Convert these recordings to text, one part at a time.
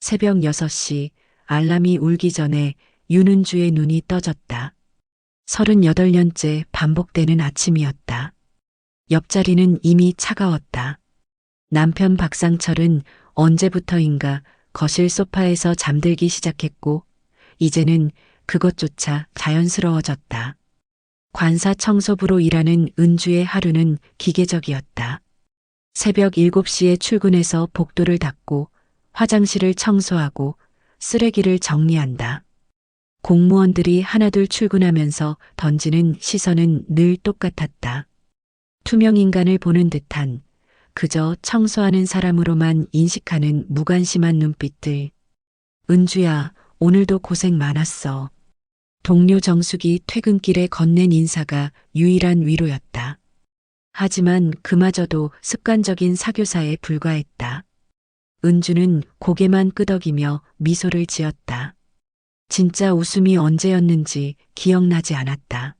새벽 6시 알람이 울기 전에 윤은주의 눈이 떠졌다. 38년째 반복되는 아침이었다. 옆자리는 이미 차가웠다. 남편 박상철은 언제부터인가 거실 소파에서 잠들기 시작했고 이제는 그것조차 자연스러워졌다. 관사 청소부로 일하는 은주의 하루는 기계적이었다. 새벽 7시에 출근해서 복도를 닦고 화장실을 청소하고 쓰레기를 정리한다. 공무원들이 하나둘 출근하면서 던지는 시선은 늘 똑같았다. 투명 인간을 보는 듯한 그저 청소하는 사람으로만 인식하는 무관심한 눈빛들. 은주야, 오늘도 고생 많았어. 동료 정숙이 퇴근길에 건넨 인사가 유일한 위로였다. 하지만 그마저도 습관적인 사교사에 불과했다. 은주는 고개만 끄덕이며 미소를 지었다. 진짜 웃음이 언제였는지 기억나지 않았다.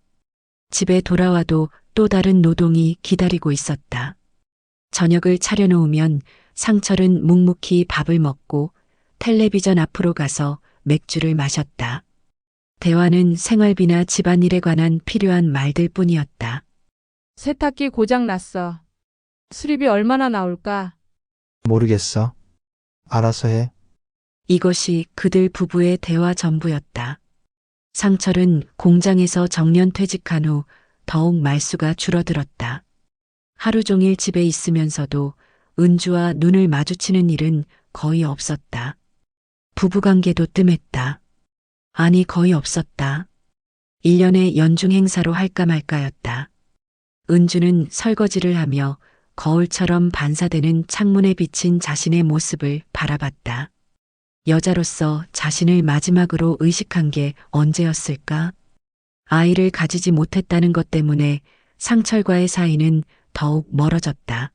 집에 돌아와도 또 다른 노동이 기다리고 있었다. 저녁을 차려놓으면 상철은 묵묵히 밥을 먹고 텔레비전 앞으로 가서 맥주를 마셨다. 대화는 생활비나 집안일에 관한 필요한 말들 뿐이었다. 세탁기 고장 났어. 수리비 얼마나 나올까? 모르겠어. 알아서 해. 이것이 그들 부부의 대화 전부였다. 상철은 공장에서 정년 퇴직한 후 더욱 말수가 줄어들었다. 하루 종일 집에 있으면서도 은주와 눈을 마주치는 일은 거의 없었다. 부부관계도 뜸했다. 아니 거의 없었다. 1년에 연중 행사로 할까 말까였다. 은주는 설거지를 하며 거울처럼 반사되는 창문에 비친 자신의 모습을 바라봤다. 여자로서 자신을 마지막으로 의식한 게 언제였을까? 아이를 가지지 못했다는 것 때문에 상철과의 사이는 더욱 멀어졌다.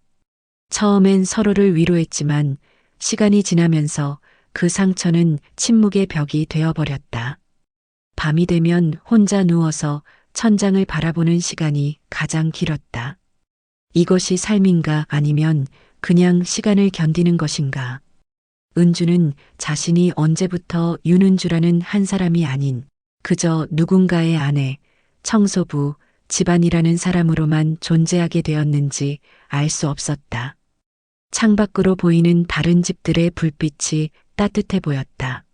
처음엔 서로를 위로했지만 시간이 지나면서 그 상처는 침묵의 벽이 되어버렸다. 밤이 되면 혼자 누워서 천장을 바라보는 시간이 가장 길었다. 이것이 삶인가 아니면 그냥 시간을 견디는 것인가? 은주는 자신이 언제부터 윤은주라는 한 사람이 아닌 그저 누군가의 아내, 청소부, 집안이라는 사람으로만 존재하게 되었는지 알 수 없었다. 창밖으로 보이는 다른 집들의 불빛이 따뜻해 보였다.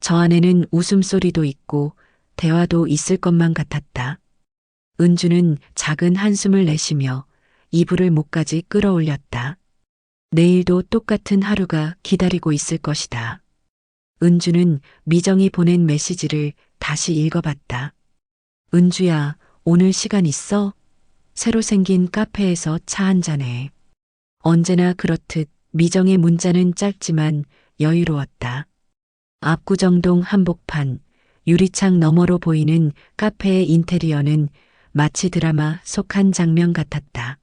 저 안에는 웃음소리도 있고 대화도 있을 것만 같았다. 은주는 작은 한숨을 내쉬며 이불을 목까지 끌어올렸다. 내일도 똑같은 하루가 기다리고 있을 것이다. 은주는 미정이 보낸 메시지를 다시 읽어봤다. 은주야, 오늘 시간 있어? 새로 생긴 카페에서 차 한잔해. 언제나 그렇듯 미정의 문자는 짧지만 여유로웠다. 압구정동 한복판, 유리창 너머로 보이는 카페의 인테리어는 마치 드라마 속 한 장면 같았다.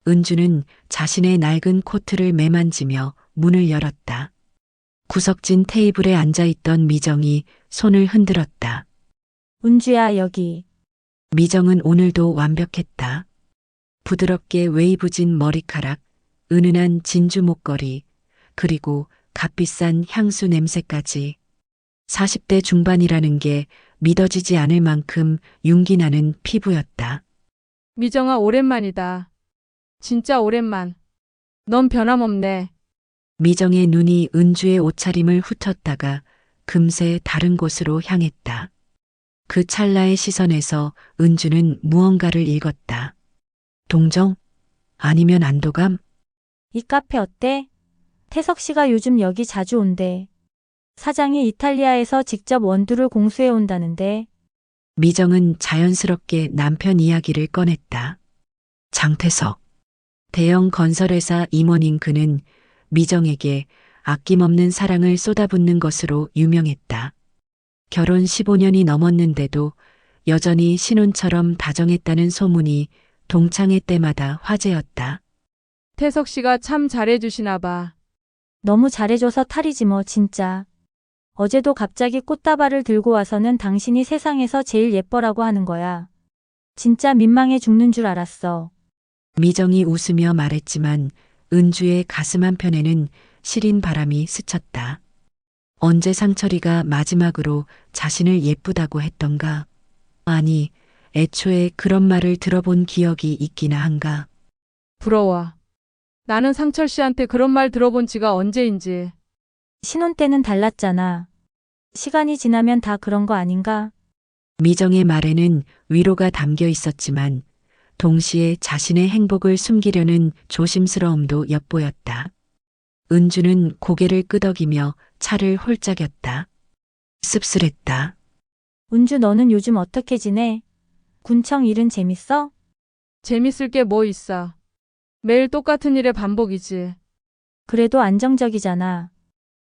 은주는 자신의 낡은 코트를 매만지며 문을 열었다. 구석진 테이블에 앉아있던 미정이 손을 흔들었다. 은주야, 여기. 미정은 오늘도 완벽했다. 부드럽게 웨이브진 머리카락, 은은한 진주 목걸이, 그리고 값비싼 향수 냄새까지. 40대 중반이라는 게 믿어지지 않을 만큼 윤기나는 피부였다. 미정아, 오랜만이다. 진짜 오랜만. 넌 변함없네. 미정의 눈이 은주의 옷차림을 훑었다가 금세 다른 곳으로 향했다. 그 찰나의 시선에서 은주는 무언가를 읽었다. 동정? 아니면 안도감? 이 카페 어때? 태석 씨가 요즘 여기 자주 온대. 사장이 이탈리아에서 직접 원두를 공수해 온다는데. 미정은 자연스럽게 남편 이야기를 꺼냈다. 장태석. 대형 건설회사 임원인 그는 미정에게 아낌없는 사랑을 쏟아붓는 것으로 유명했다. 결혼 15년이 넘었는데도 여전히 신혼처럼 다정했다는 소문이 동창회 때마다 화제였다. 태석 씨가 참 잘해주시나 봐. 너무 잘해줘서 탈이지 뭐 진짜. 어제도 갑자기 꽃다발을 들고 와서는 당신이 세상에서 제일 예뻐라고 하는 거야. 진짜 민망해 죽는 줄 알았어. 미정이 웃으며 말했지만 은주의 가슴 한편에는 시린 바람이 스쳤다. 언제 상철이가 마지막으로 자신을 예쁘다고 했던가? 아니, 애초에 그런 말을 들어본 기억이 있기나 한가? 부러워. 나는 상철 씨한테 그런 말 들어본 지가 언제인지. 신혼 때는 달랐잖아. 시간이 지나면 다 그런 거 아닌가? 미정의 말에는 위로가 담겨 있었지만 동시에 자신의 행복을 숨기려는 조심스러움도 엿보였다. 은주는 고개를 끄덕이며 차를 홀짝였다. 씁쓸했다. 은주 너는 요즘 어떻게 지내? 군청 일은 재밌어? 재밌을 게 뭐 있어. 매일 똑같은 일의 반복이지. 그래도 안정적이잖아.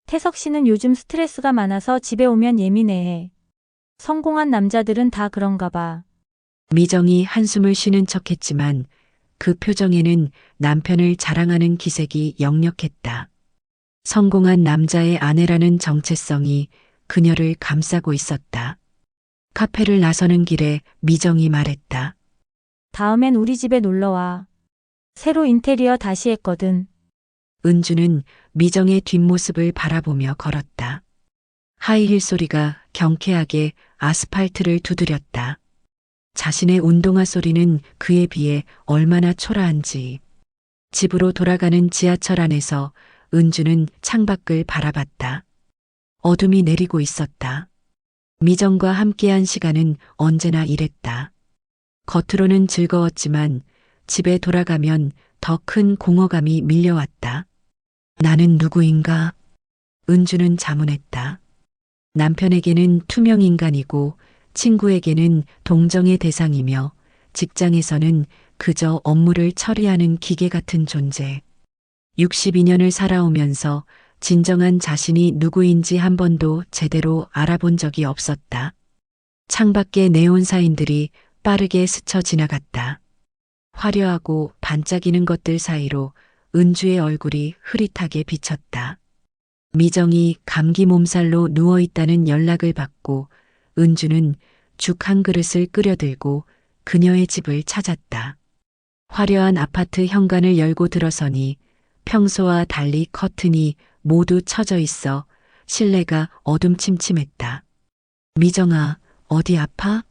태석 씨는 요즘 스트레스가 많아서 집에 오면 예민해. 성공한 남자들은 다 그런가 봐. 미정이 한숨을 쉬는 척했지만 그 표정에는 남편을 자랑하는 기색이 역력했다. 성공한 남자의 아내라는 정체성이 그녀를 감싸고 있었다. 카페를 나서는 길에 미정이 말했다. 다음엔 우리 집에 놀러와. 새로 인테리어 다시 했거든. 은주는 미정의 뒷모습을 바라보며 걸었다. 하이힐 소리가 경쾌하게 아스팔트를 두드렸다. 자신의 운동화 소리는 그에 비해 얼마나 초라한지. 집으로 돌아가는 지하철 안에서 은주는 창밖을 바라봤다. 어둠이 내리고 있었다. 미정과 함께한 시간은 언제나 이랬다. 겉으로는 즐거웠지만 집에 돌아가면 더 큰 공허감이 밀려왔다. 나는 누구인가? 은주는 자문했다. 남편에게는 투명 인간이고 친구에게는 동정의 대상이며 직장에서는 그저 업무를 처리하는 기계 같은 존재. 62년을 살아오면서 진정한 자신이 누구인지 한 번도 제대로 알아본 적이 없었다. 창밖의 네온 사인들이 빠르게 스쳐 지나갔다. 화려하고 반짝이는 것들 사이로 은주의 얼굴이 흐릿하게 비쳤다. 미정이 감기 몸살로 누워있다는 연락을 받고 은주는 죽 한 그릇을 끓여들고 그녀의 집을 찾았다. 화려한 아파트 현관을 열고 들어서니 평소와 달리 커튼이 모두 쳐져 있어 실내가 어둠침침했다. 미정아, 어디 아파?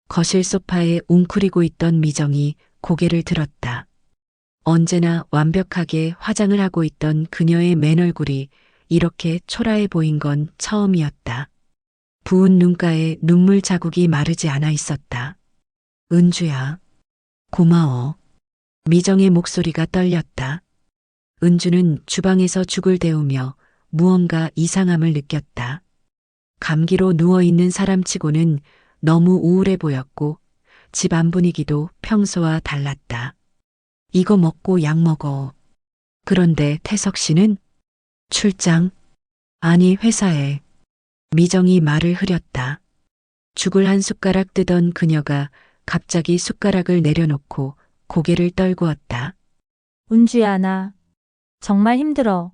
거실 소파에 웅크리고 있던 미정이 고개를 들었다. 언제나 완벽하게 화장을 하고 있던 그녀의 맨얼굴이 이렇게 초라해 보인 건 처음이었다. 부은 눈가에 눈물 자국이 마르지 않아 있었다. 은주야, 고마워. 미정의 목소리가 떨렸다. 은주는 주방에서 죽을 데우며 무언가 이상함을 느꼈다. 감기로 누워있는 사람치고는 너무 우울해 보였고 집 안 분위기도 평소와 달랐다. 이거 먹고 약 먹어. 그런데 태석 씨는? 출장? 아니, 회사에. 미정이 말을 흐렸다. 죽을 한 숟가락 뜨던 그녀가 갑자기 숟가락을 내려놓고 고개를 떨구었다. 은주야, 나 정말 힘들어.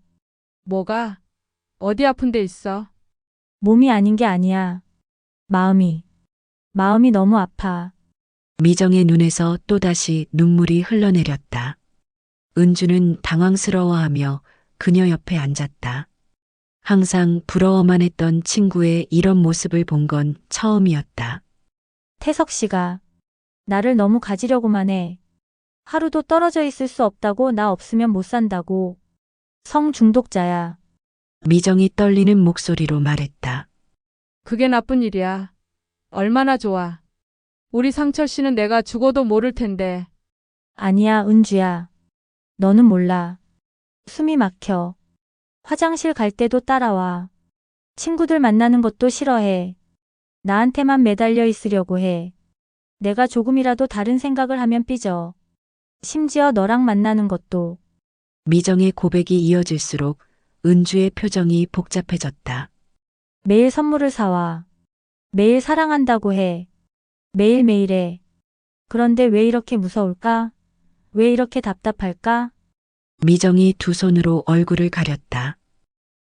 뭐가? 어디 아픈 데 있어? 몸이 아닌 게 아니야. 마음이 너무 아파. 미정의 눈에서 또다시 눈물이 흘러내렸다. 은주는 당황스러워하며 그녀 옆에 앉았다. 항상 부러워만 했던 친구의 이런 모습을 본 건 처음이었다. 태석 씨가 나를 너무 가지려고만 해. 하루도 떨어져 있을 수 없다고, 나 없으면 못 산다고. 성 중독자야. 미정이 떨리는 목소리로 말했다. 그게 나쁜 일이야. 얼마나 좋아. 우리 상철 씨는 내가 죽어도 모를 텐데. 아니야, 은주야. 너는 몰라. 숨이 막혀. 화장실 갈 때도 따라와. 친구들 만나는 것도 싫어해. 나한테만 매달려 있으려고 해. 내가 조금이라도 다른 생각을 하면 삐져. 심지어 너랑 만나는 것도. 미정의 고백이 이어질수록 은주의 표정이 복잡해졌다. 매일 선물을 사와. 매일 사랑한다고 해. 매일매일 해. 그런데 왜 이렇게 무서울까? 왜 이렇게 답답할까? 미정이 두 손으로 얼굴을 가렸다.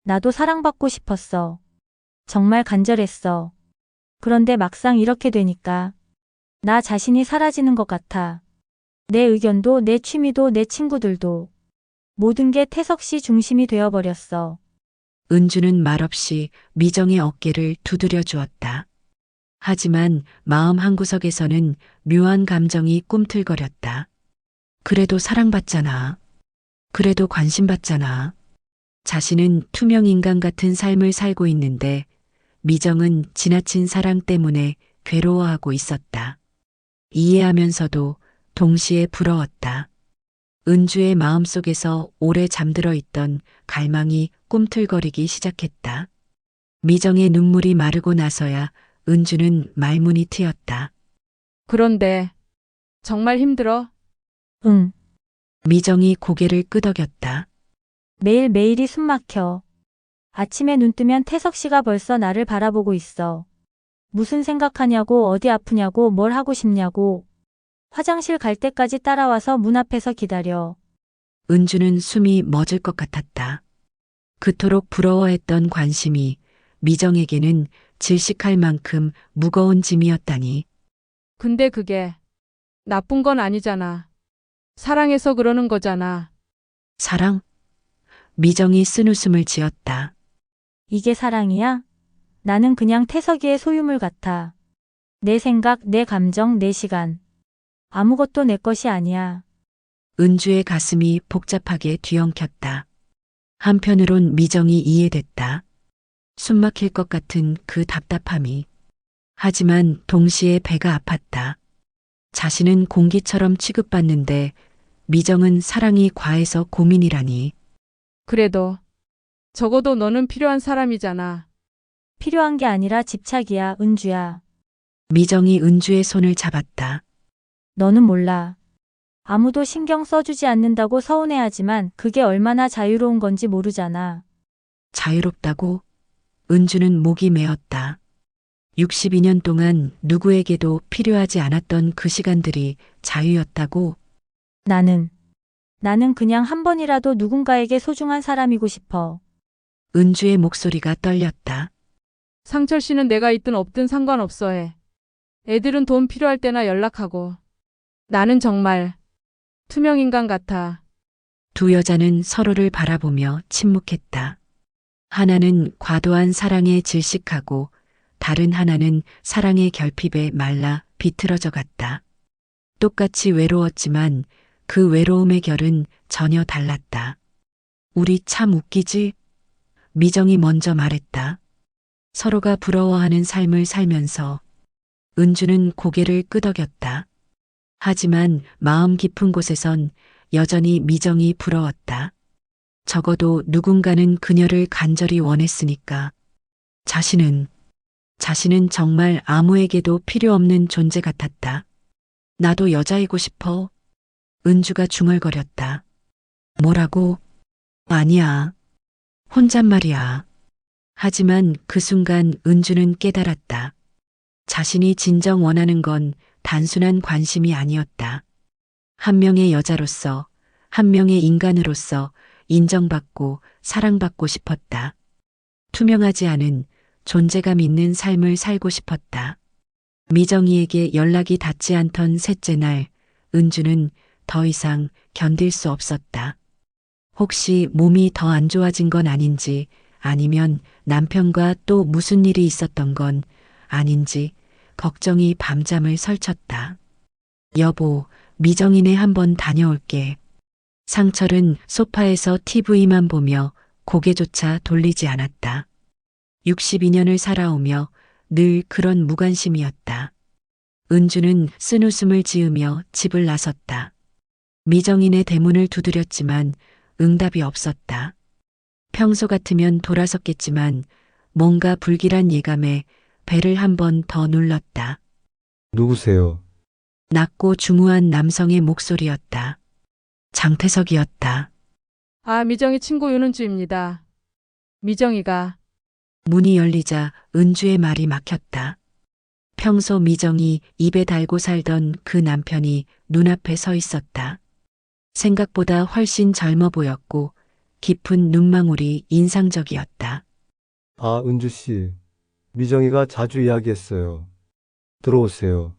나도 사랑받고 싶었어. 정말 간절했어. 그런데 막상 이렇게 되니까 나 자신이 사라지는 것 같아. 내 의견도, 내 취미도, 내 친구들도. 모든 게 태석 씨 중심이 되어버렸어. 은주는 말없이 미정의 어깨를 두드려 주었다. 하지만 마음 한구석에서는 묘한 감정이 꿈틀거렸다. 그래도 사랑받잖아. 그래도 관심받잖아. 자신은 투명 인간 같은 삶을 살고 있는데 미정은 지나친 사랑 때문에 괴로워하고 있었다. 이해하면서도 동시에 부러웠다. 은주의 마음속에서 오래 잠들어 있던 갈망이 꿈틀거리기 시작했다. 미정의 눈물이 마르고 나서야 은주는 말문이 트였다. 그런데 정말 힘들어? 응. 미정이 고개를 끄덕였다. 매일매일이 숨막혀. 아침에 눈 뜨면 태석 씨가 벌써 나를 바라보고 있어. 무슨 생각하냐고, 어디 아프냐고, 뭘 하고 싶냐고. 화장실 갈 때까지 따라와서 문 앞에서 기다려. 은주는 숨이 멎을 것 같았다. 그토록 부러워했던 관심이 미정에게는 질식할 만큼 무거운 짐이었다니. 근데 그게 나쁜 건 아니잖아. 사랑해서 그러는 거잖아. 사랑? 미정이 쓴웃음을 지었다. 이게 사랑이야? 나는 그냥 태석이의 소유물 같아. 내 생각, 내 감정, 내 시간. 아무것도 내 것이 아니야. 은주의 가슴이 복잡하게 뒤엉켰다. 한편으론 미정이 이해됐다. 숨막힐 것 같은 그 답답함이. 하지만 동시에 배가 아팠다. 자신은 공기처럼 취급받는데 미정은 사랑이 과해서 고민이라니. 그래도 적어도 너는 필요한 사람이잖아. 필요한 게 아니라 집착이야, 은주야. 미정이 은주의 손을 잡았다. 너는 몰라. 아무도 신경 써주지 않는다고 서운해하지만 그게 얼마나 자유로운 건지 모르잖아. 자유롭다고? 은주는 목이 메었다. 62년 동안 누구에게도 필요하지 않았던 그 시간들이 자유였다고? 나는 그냥 한 번이라도 누군가에게 소중한 사람이고 싶어. 은주의 목소리가 떨렸다. 상철 씨는 내가 있든 없든 상관없어 해. 애들은 돈 필요할 때나 연락하고. 나는 정말 투명인간 같아. 두 여자는 서로를 바라보며 침묵했다. 하나는 과도한 사랑에 질식하고 다른 하나는 사랑의 결핍에 말라 비틀어져 갔다. 똑같이 외로웠지만 그 외로움의 결은 전혀 달랐다. 우리 참 웃기지? 미정이 먼저 말했다. 서로가 부러워하는 삶을 살면서 은주는 고개를 끄덕였다. 하지만 마음 깊은 곳에선 여전히 미정이 부러웠다. 적어도 누군가는 그녀를 간절히 원했으니까. 자신은 정말 아무에게도 필요 없는 존재 같았다. 나도 여자이고 싶어. 은주가 중얼거렸다. 뭐라고? 아니야. 혼잣말이야. 하지만 그 순간 은주는 깨달았다. 자신이 진정 원하는 건 단순한 관심이 아니었다. 한 명의 여자로서, 한 명의 인간으로서 인정받고 사랑받고 싶었다. 투명하지 않은 존재감 있는 삶을 살고 싶었다. 미정이에게 연락이 닿지 않던 셋째 날, 은주는 더 이상 견딜 수 없었다. 혹시 몸이 더 안 좋아진 건 아닌지, 아니면 남편과 또 무슨 일이 있었던 건 아닌지 걱정이 밤잠을 설쳤다. 여보, 미정이네 한번 다녀올게. 상철은 소파에서 TV만 보며 고개조차 돌리지 않았다. 62년을 살아오며 늘 그런 무관심이었다. 은주는 쓴웃음을 지으며 집을 나섰다. 미정인의 대문을 두드렸지만 응답이 없었다. 평소 같으면 돌아섰겠지만 뭔가 불길한 예감에 배를 한 번 더 눌렀다. 누구세요? 낮고 중후한 남성의 목소리였다. 장태석이었다. 아, 미정이 친구 윤은주입니다. 미정이가 문이 열리자 은주의 말이 막혔다. 평소 미정이 입에 달고 살던 그 남편이 눈앞에 서 있었다. 생각보다 훨씬 젊어 보였고 깊은 눈망울이 인상적이었다. 아, 은주 씨. 미정이가 자주 이야기했어요. 들어오세요.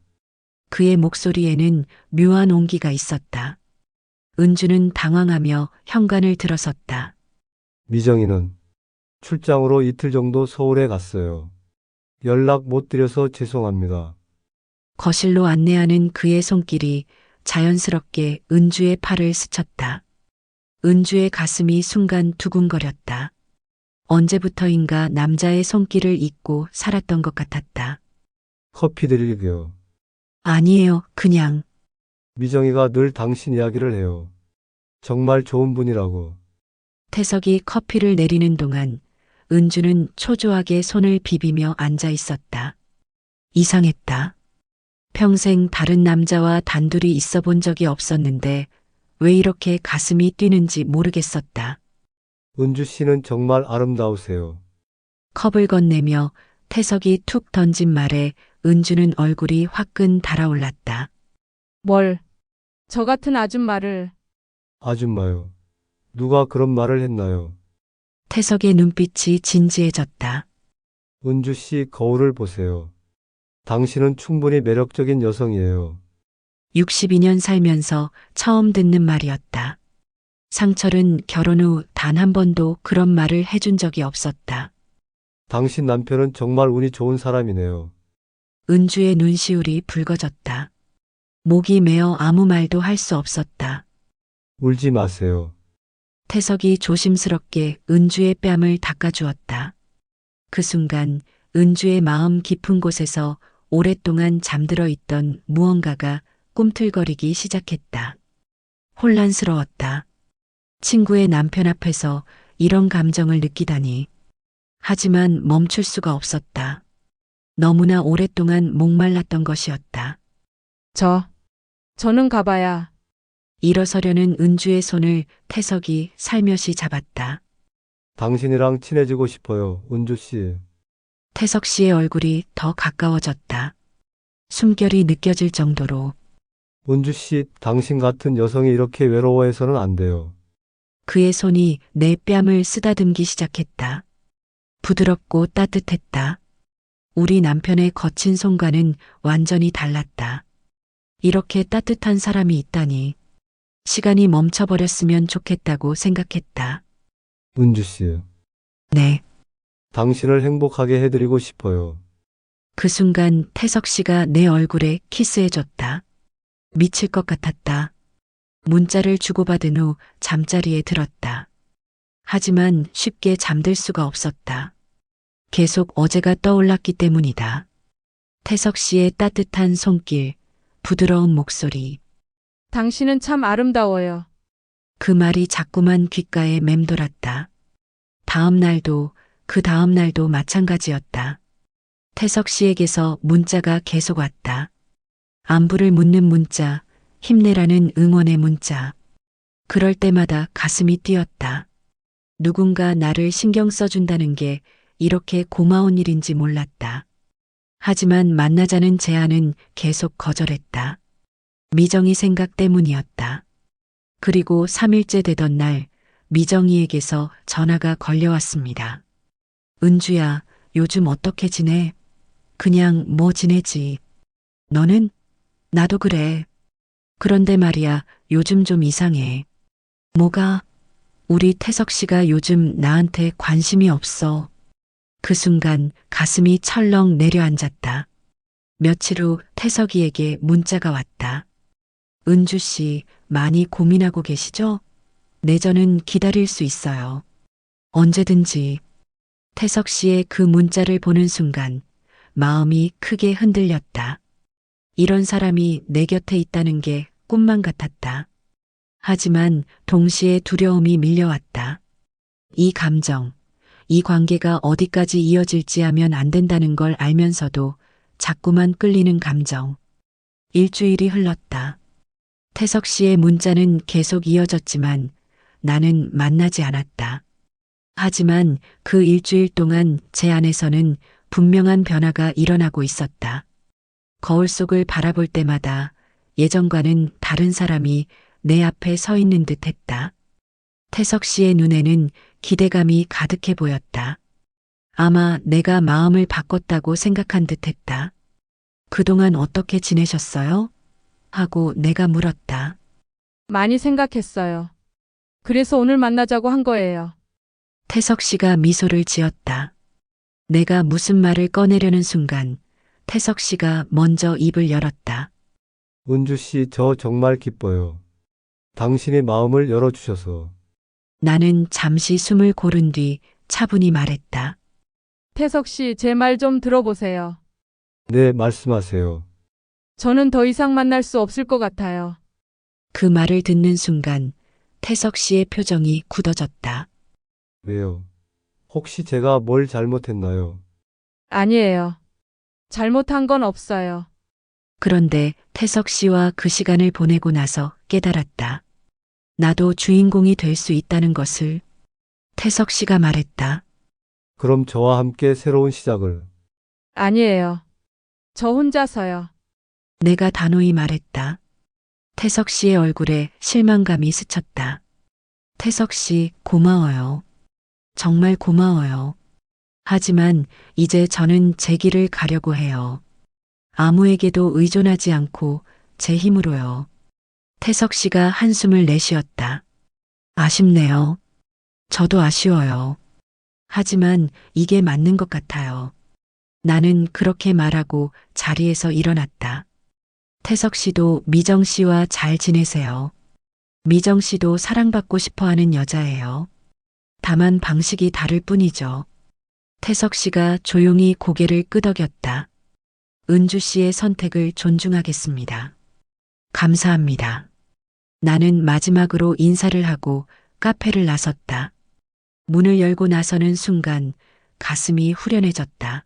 그의 목소리에는 묘한 온기가 있었다. 은주는 당황하며 현관을 들어섰다. 미정이는 출장으로 이틀 정도 서울에 갔어요. 연락 못 드려서 죄송합니다. 거실로 안내하는 그의 손길이 자연스럽게 은주의 팔을 스쳤다. 은주의 가슴이 순간 두근거렸다. 언제부터인가 남자의 손길을 잊고 살았던 것 같았다. 커피 드릴게요. 아니에요, 그냥. 미정이가 늘 당신 이야기를 해요. 정말 좋은 분이라고. 태석이 커피를 내리는 동안 은주는 초조하게 손을 비비며 앉아 있었다. 이상했다. 평생 다른 남자와 단둘이 있어 본 적이 없었는데 왜 이렇게 가슴이 뛰는지 모르겠었다. 은주 씨는 정말 아름다우세요. 컵을 건네며 태석이 툭 던진 말에 은주는 얼굴이 화끈 달아올랐다. 뭘? 저 같은 아줌마를. 아줌마요. 누가 그런 말을 했나요? 태석의 눈빛이 진지해졌다. 은주 씨 거울을 보세요. 당신은 충분히 매력적인 여성이에요. 62년 살면서 처음 듣는 말이었다. 상철은 결혼 후 단 한 번도 그런 말을 해준 적이 없었다. 당신 남편은 정말 운이 좋은 사람이네요. 은주의 눈시울이 붉어졌다. 목이 메어 아무 말도 할 수 없었다. 울지 마세요. 태석이 조심스럽게 은주의 뺨을 닦아주었다. 그 순간 은주의 마음 깊은 곳에서 오랫동안 잠들어 있던 무언가가 꿈틀거리기 시작했다. 혼란스러웠다. 친구의 남편 앞에서 이런 감정을 느끼다니. 하지만 멈출 수가 없었다. 너무나 오랫동안 목말랐던 것이었다. 저는 가봐야. 일어서려는 은주의 손을 태석이 살며시 잡았다. 당신이랑 친해지고 싶어요, 은주 씨. 태석 씨의 얼굴이 더 가까워졌다. 숨결이 느껴질 정도로. 은주 씨, 당신 같은 여성이 이렇게 외로워해서는 안 돼요. 그의 손이 내 뺨을 쓰다듬기 시작했다. 부드럽고 따뜻했다. 우리 남편의 거친 손과는 완전히 달랐다. 이렇게 따뜻한 사람이 있다니. 시간이 멈춰버렸으면 좋겠다고 생각했다. 은주 씨, 네. 당신을 행복하게 해드리고 싶어요. 그 순간 태석 씨가 내 얼굴에 키스해줬다. 미칠 것 같았다. 문자를 주고받은 후 잠자리에 들었다. 하지만 쉽게 잠들 수가 없었다. 계속 어제가 떠올랐기 때문이다. 태석 씨의 따뜻한 손길, 부드러운 목소리. 당신은 참 아름다워요. 그 말이 자꾸만 귓가에 맴돌았다. 다음 날도 그 다음 날도 마찬가지였다. 태석 씨에게서 문자가 계속 왔다. 안부를 묻는 문자, 힘내라는 응원의 문자. 그럴 때마다 가슴이 뛰었다. 누군가 나를 신경 써준다는 게 이렇게 고마운 일인지 몰랐다. 하지만 만나자는 제안은 계속 거절했다. 미정이 생각 때문이었다. 그리고 3일째 되던 날 미정이에게서 전화가 걸려왔습니다. 은주야, 요즘 어떻게 지내? 그냥 뭐 지내지. 너는? 나도 그래. 그런데 말이야, 요즘 좀 이상해. 뭐가? 우리 태석 씨가 요즘 나한테 관심이 없어. 그 순간 가슴이 철렁 내려앉았다. 며칠 후 태석이에게 문자가 왔다. 은주 씨, 많이 고민하고 계시죠? 내전은 기다릴 수 있어요. 언제든지. 태석 씨의 그 문자를 보는 순간 마음이 크게 흔들렸다. 이런 사람이 내 곁에 있다는 게 꿈만 같았다. 하지만 동시에 두려움이 밀려왔다. 이 감정, 이 관계가 어디까지 이어질지 하면 안 된다는 걸 알면서도 자꾸만 끌리는 감정. 일주일이 흘렀다. 태석 씨의 문자는 계속 이어졌지만 나는 만나지 않았다. 하지만 그 일주일 동안 제 안에서는 분명한 변화가 일어나고 있었다. 거울 속을 바라볼 때마다 예전과는 다른 사람이 내 앞에 서 있는 듯 했다. 태석 씨의 눈에는 기대감이 가득해 보였다. 아마 내가 마음을 바꿨다고 생각한 듯 했다. 그동안 어떻게 지내셨어요? 하고 내가 물었다. 많이 생각했어요. 그래서 오늘 만나자고 한 거예요. 태석 씨가 미소를 지었다. 내가 무슨 말을 꺼내려는 순간 태석 씨가 먼저 입을 열었다. 은주 씨, 저 정말 기뻐요. 당신의 마음을 열어주셔서. 나는 잠시 숨을 고른 뒤 차분히 말했다. 태석 씨, 제 말 좀 들어보세요. 네, 말씀하세요. 저는 더 이상 만날 수 없을 것 같아요. 그 말을 듣는 순간 태석 씨의 표정이 굳어졌다. 왜요? 혹시 제가 뭘 잘못했나요? 아니에요. 잘못한 건 없어요. 그런데 태석 씨와 그 시간을 보내고 나서 깨달았다. 나도 주인공이 될 수 있다는 것을. 태석 씨가 말했다. 그럼 저와 함께 새로운 시작을. 아니에요. 저 혼자서요. 내가 단호히 말했다. 태석 씨의 얼굴에 실망감이 스쳤다. 태석 씨, 고마워요. 정말 고마워요. 하지만 이제 저는 제 길을 가려고 해요. 아무에게도 의존하지 않고 제 힘으로요. 태석 씨가 한숨을 내쉬었다. 아쉽네요. 저도 아쉬워요. 하지만 이게 맞는 것 같아요. 나는 그렇게 말하고 자리에서 일어났다. 태석 씨도 미정 씨와 잘 지내세요. 미정 씨도 사랑받고 싶어 하는 여자예요. 다만 방식이 다를 뿐이죠. 태석 씨가 조용히 고개를 끄덕였다. 은주 씨의 선택을 존중하겠습니다. 감사합니다. 나는 마지막으로 인사를 하고 카페를 나섰다. 문을 열고 나서는 순간 가슴이 후련해졌다.